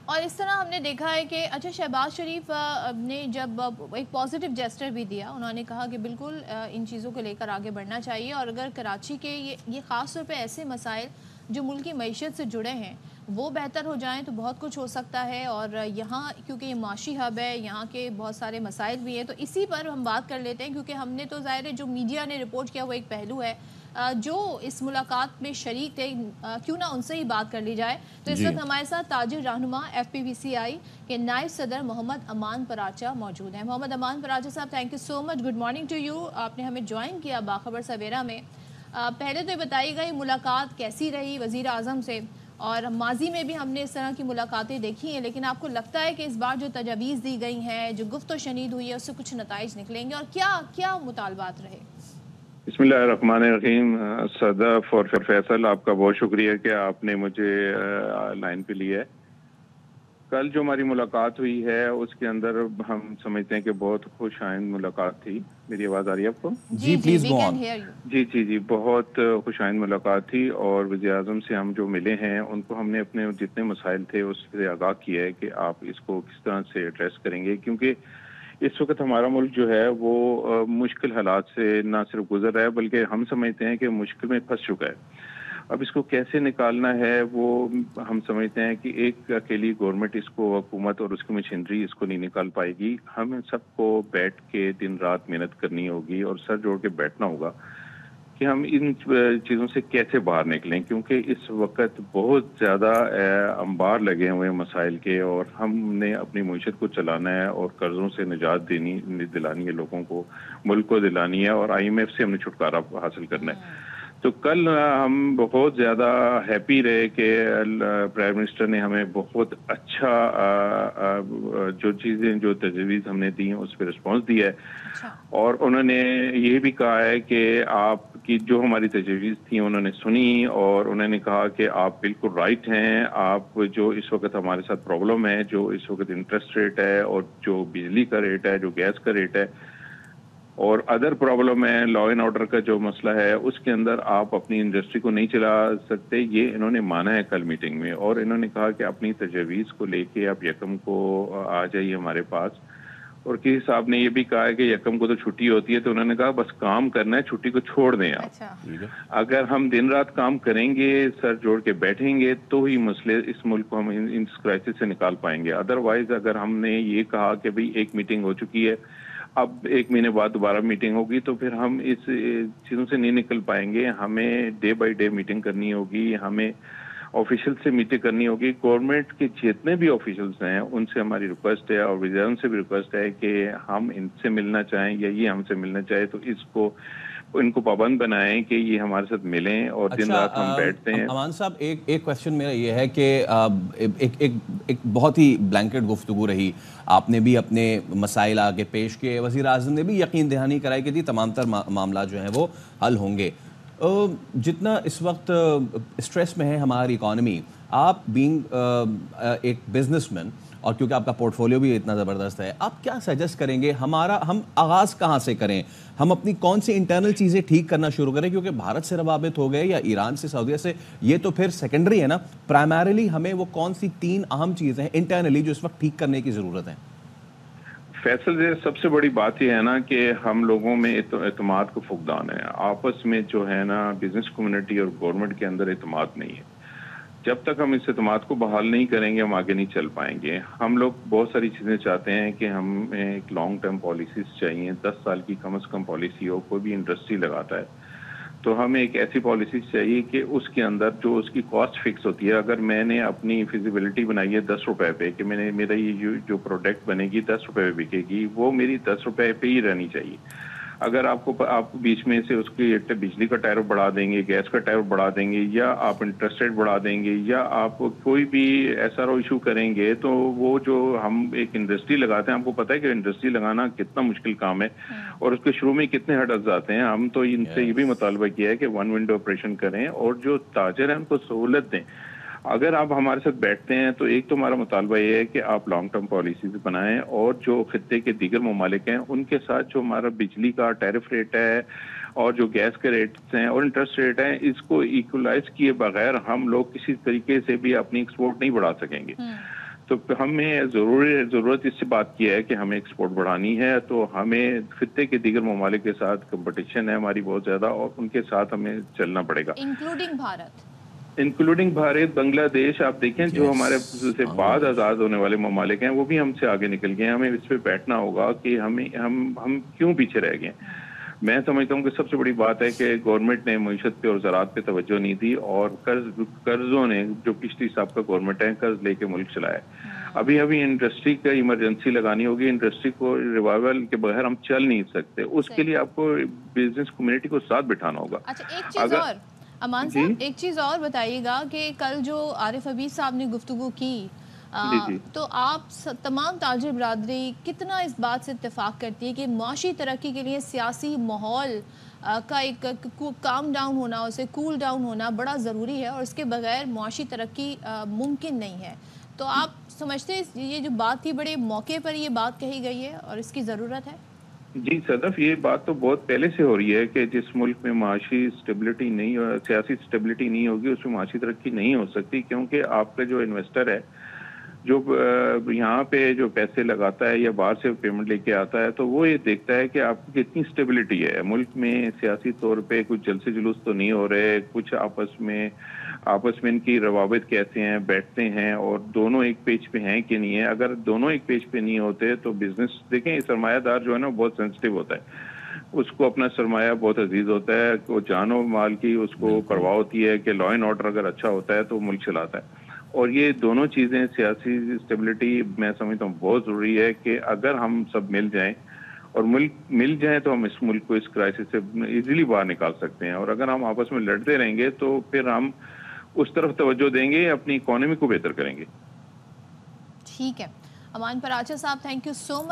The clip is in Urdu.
اور اس طرح ہم نے دیکھا ہے کہ اچھا شہباز شریف نے جب ایک پازیٹیو جیسٹر بھی دیا، انہوں نے کہا کہ بالکل ان چیزوں کو لے کر آگے بڑھنا چاہیے، اور اگر کراچی کے یہ خاص طور پہ ایسے مسائل جو ملک کی معیشت سے جڑے ہیں وہ بہتر ہو جائیں تو بہت کچھ ہو سکتا ہے، اور یہاں کیونکہ یہ معاشی ہب ہے، یہاں کے بہت سارے مسائل بھی ہیں، تو اسی پر ہم بات کر لیتے ہیں، کیونکہ ہم نے تو ظاہر ہے جو میڈیا نے رپورٹ کیا وہ ایک پہلو ہے، جو اس ملاقات میں شریک تھے کیوں نہ ان سے ہی بات کر لی جائے۔ تو اس وقت ہمارے ساتھ تاجر رہنما ایف پی وی سی آئی کے نائب صدر محمد امان پراچا موجود ہیں۔ محمد Aman Paracha sahab, thank you so much, good morning to you, آپ نے ہمیں جوائن کیا باخبر سویرا میں۔ پہلے تو یہ بتائیے گا یہ ملاقات کیسی رہی وزیر اعظم سے، اور ماضی میں بھی ہم نے اس طرح کی ملاقاتیں دیکھی ہیں، لیکن آپ کو لگتا ہے کہ اس بار جو تجاویز دی گئی ہیں، جو گفت و شنید ہوئی ہے، اس سے کچھ نتائج نکلیں گے، اور کیا مطالبات رہے؟ بسم اللہ الرحمن الرحیم۔ صدف اور فیصل، آپ کا بہت شکریہ کہ آپ نے مجھے لائن پہ لیا ہے۔ کل جو ہماری ملاقات ہوئی ہے اس کے اندر ہم سمجھتے ہیں کہ بہت خوش آئند ملاقات تھی۔ میری آواز آ رہی ہے آپ کو؟ جی پلیز گو آن۔ جی بہت خوش آئند ملاقات تھی، اور وزیر اعظم سے ہم جو ملے ہیں ان کو ہم نے اپنے جتنے مسائل تھے اس سے آگاہ کیا ہے کہ آپ اس کو کس طرح سے ایڈریس کریں گے، کیونکہ اس وقت ہمارا ملک جو ہے وہ مشکل حالات سے نہ صرف گزر رہا ہے بلکہ ہم سمجھتے ہیں کہ مشکل میں پھنس چکا ہے۔ اب اس کو کیسے نکالنا ہے وہ ہم سمجھتے ہیں کہ ایک اکیلی گورنمنٹ اس کو، حکومت اور اس کی مشینری اس کو نہیں نکال پائے گی۔ ہم سب کو بیٹھ کے دن رات محنت کرنی ہوگی اور سر جوڑ کے بیٹھنا ہوگا کہ ہم ان چیزوں سے کیسے باہر نکلیں، کیونکہ اس وقت بہت زیادہ انبار لگے ہوئے ہیں مسائل کے، اور ہم نے اپنی معیشت کو چلانا ہے اور قرضوں سے نجات دلانی ہے لوگوں کو، ملک کو دلانی ہے، اور آئی ایم ایف سے ہم نے چھٹکارا حاصل کرنا ہے۔ تو کل ہم بہت زیادہ ہیپی رہے کہ پرائم منسٹر نے ہمیں بہت اچھا جو چیزیں، جو تجویز ہم نے دی ہیں اس پہ رسپانس دیا ہے، اور انہوں نے یہ بھی کہا ہے کہ آپ کی جو ہماری تجویز تھیں انہوں نے سنی، اور انہوں نے کہا کہ آپ بالکل رائٹ ہیں، آپ جو اس وقت ہمارے ساتھ پرابلم ہے، جو اس وقت انٹرسٹ ریٹ ہے اور جو بجلی کا ریٹ ہے، جو گیس کا ریٹ ہے اور ادر پرابلم ہے، لا اینڈ آرڈر کا جو مسئلہ ہے، اس کے اندر آپ اپنی انڈسٹری کو نہیں چلا سکتے، یہ انہوں نے مانا ہے کل میٹنگ میں، اور انہوں نے کہا کہ اپنی تجویز کو لے کے آپ یکم کو آ جائیے ہمارے پاس۔ اور کسی صاحب نے یہ بھی کہا ہے کہ یکم کو تو چھٹی ہوتی ہے، تو انہوں نے کہا بس کام کرنا ہے، چھٹی کو چھوڑ دیں آپ۔ اگر ہم دن رات کام کریں گے، سر جوڑ کے بیٹھیں گے، تو ہی مسئلے اس ملک کو ہم اس کرائسس سے نکال پائیں گے۔ ادروائز اگر ہم نے یہ کہا کہ بھئی ایک میٹنگ ہو چکی ہے، اب ایک مہینے بعد دوبارہ میٹنگ ہوگی، تو پھر ہم اس چیزوں سے نہیں نکل پائیں گے۔ ہمیں ڈے بائی ڈے میٹنگ کرنی ہوگی، ہمیں آفیشل سے میٹنگ کرنی ہوگی، گورنمنٹ کے جتنے بھی آفیشلز ہیں ان سے ہماری ریکویسٹ ہے، اور وزیر اعظم سے بھی ریکویسٹ ہے کہ ہم ان سے ملنا چاہیں یا یہ ہم سے ملنا چاہے تو اس کو ان کو پابند بنائیں کہ یہ ہمارے ساتھ ملیں، اور دن رات ہم بیٹھتے ہیں۔ امان صاحب، ایک کویسچن میرا یہ ہے کہ ایک بہت ہی بلینکٹ گفتگو رہی، آپ نے بھی اپنے مسائل آگے پیش کیے، وزیر اعظم نے بھی یقین دہانی کرائی کہ تمام تر معاملات جو ہیں وہ حل ہوں گے۔ جتنا اس وقت اسٹریس میں ہے ہماری اکانومی، آپ بینگ ایک بزنس مین، اور کیونکہ آپ کا پورٹ فولیو بھی اتنا زبردست ہے، آپ کیا سجیسٹ کریں گے ہم آغاز کہاں سے کریں؟ ہم اپنی کون سی انٹرنل چیزیں ٹھیک کرنا شروع کریں؟ کیونکہ بھارت سے روابط ہو گئے یا ایران سے، سعودیہ سے، یہ تو پھر سیکنڈری ہے نا۔ پرائمریلی ہمیں وہ کون سی 3 اہم چیزیں ہیں انٹرنلی جو اس وقت ٹھیک کرنے کی ضرورت ہے؟ فیصل، سب سے بڑی بات یہ ہے نا کہ ہم لوگوں میں اعتماد کو فقدان ہے، آپس میں جو ہے نا بزنس کمیونٹی اور گورنمنٹ کے اندر اعتماد نہیں ہے۔ جب تک ہم اس اعتماد کو بحال نہیں کریں گے ہم آگے نہیں چل پائیں گے۔ ہم لوگ بہت ساری چیزیں چاہتے ہیں کہ ہمیں ایک لانگ ٹرم پالیسیز چاہیے، 10 سال کی کم از کم پالیسی ہو، کوئی بھی انڈسٹری لگاتا ہے تو ہمیں ایک ایسی پالیسی چاہیے کہ اس کے اندر جو اس کی کاسٹ فکس ہوتی ہے، اگر میں نے اپنی فیزیبلٹی بنائی ہے 10 روپے پہ کہ میرا یہ جو پروڈکٹ بنے گی 10 روپے پہ بکے گی، وہ میری 10 روپے پہ ہی رہنی چاہیے۔ اگر آپ بیچ میں سے اس کی بجلی کا ٹیرف بڑھا دیں گے، گیس کا ٹیرف بڑھا دیں گے، یا آپ انٹرسٹ ریٹ بڑھا دیں گے، یا آپ کوئی بھی ایس آر او ایشو کریں گے، تو وہ جو ہم ایک انڈسٹری لگاتے ہیں، آپ کو پتہ ہے کہ انڈسٹری لگانا کتنا مشکل کام ہے، اور اس کے شروع میں کتنے ہرڈلز آتے ہیں۔ ہم تو ان سے یہ بھی مطالبہ کیا ہے کہ 1 ونڈو آپریشن کریں، اور جو تاجر ہیں ان کو سہولت دیں۔ اگر آپ ہمارے ساتھ بیٹھتے ہیں تو ایک تو ہمارا مطالبہ یہ ہے کہ آپ لانگ ٹرم پالیسیز بنائیں، اور جو خطے کے دیگر ممالک ہیں ان کے ساتھ جو ہمارا بجلی کا ٹیرف ریٹ ہے اور جو گیس کے ریٹس ہیں اور انٹرسٹ ریٹ ہیں، اس کو ایکولائز کیے بغیر ہم لوگ کسی طریقے سے بھی اپنی ایکسپورٹ نہیں بڑھا سکیں گے۔ تو ہمیں ضرورت اس سے بات کی ہے کہ ہمیں ایکسپورٹ بڑھانی ہے، تو ہمیں خطے کے دیگر ممالک کے ساتھ کمپٹیشن ہے ہماری بہت زیادہ، اور ان کے ساتھ ہمیں چلنا پڑے گا، انکلوڈنگ بھارت، بنگلہ دیش. آپ دیکھیں جو ہمارے سے بعد آزاد ہونے والے ممالک ہیں وہ بھی ہم سے آگے نکل گئے ہیں. ہمیں اس پہ بیٹھنا ہوگا کہ ہم کیوں پیچھے رہ گئے ہیں. میں سمجھتا ہوں کہ سب سے بڑی بات ہے کہ گورنمنٹ نے معیشت پہ اور زراعت پہ توجہ نہیں دی، اور قرضوں نے، جو پچھلی صاحب کا گورنمنٹ ہے، قرض لے کے ملک چلایا ہے. ابھی انڈسٹری کا ایمرجنسی لگانی ہوگی. انڈسٹری کو ریوائول کے بغیر ہم چل نہیں سکتے. اس کے لیے آپ کو بزنس کمیونٹی کو ساتھ بٹھانا ہوگا. اچھا، امان صاحب ایک چیز اور بتائیے گا کہ کل جو عارف حبیب صاحب نے گفتگو کی تو آپ تمام تاجر برادری کتنا اس بات سے اتفاق کرتی ہے کہ معاشی ترقی کے لیے سیاسی ماحول کا ایک کام ڈاؤن ہونا، اسے کول ڈاؤن ہونا بڑا ضروری ہے، اور اس کے بغیر معاشی ترقی ممکن نہیں ہے. تو آپ سمجھتے ہیں یہ جو بات تھی بڑے موقع پر یہ بات کہی گئی ہے اور اس کی ضرورت ہے؟ جی صدف، یہ بات تو بہت پہلے سے ہو رہی ہے کہ جس ملک میں معاشی اسٹیبلٹی نہیں، سیاسی اسٹیبلٹی نہیں ہوگی، اس میں معاشی ترقی نہیں ہو سکتی. کیونکہ آپ کا جو انویسٹر ہے، جو یہاں پہ جو پیسے لگاتا ہے یا باہر سے پیمنٹ لے کے آتا ہے، تو وہ یہ دیکھتا ہے کہ آپ کی کتنی اسٹیبلٹی ہے ملک میں. سیاسی طور پہ کچھ جلسے جلوس تو نہیں ہو رہے، کچھ آپس میں ان کی روابط کیسے ہیں، بیٹھتے ہیں، اور دونوں ایک پیج پہ ہیں کہ نہیں ہے. اگر دونوں ایک پیج پہ نہیں ہوتے تو بزنس، دیکھیں سرمایہ دار جو ہے نا بہت سینسٹیو ہوتا ہے، اس کو اپنا سرمایہ بہت عزیز ہوتا ہے، وہ جان و مال کی اس کو پرواہ ہوتی ہے کہ لا اینڈ آرڈر اگر اچھا ہوتا ہے تو ملک چلاتا ہے. اور یہ دونوں چیزیں، سیاسی اسٹیبلٹی، میں سمجھتا ہوں بہت ضروری ہے کہ اگر ہم سب مل جائیں اور ملک مل جائیں تو ہم اس ملک کو اس کرائسس سے ایزیلی باہر نکال سکتے ہیں. اور اگر ہم آپس میں لڑتے رہیں گے تو پھر ہم اس طرف توجہ دیں گے، اپنی اکانومی کو بہتر کریں گے. ٹھیک ہے، امان Paracha sahab, thank you so much.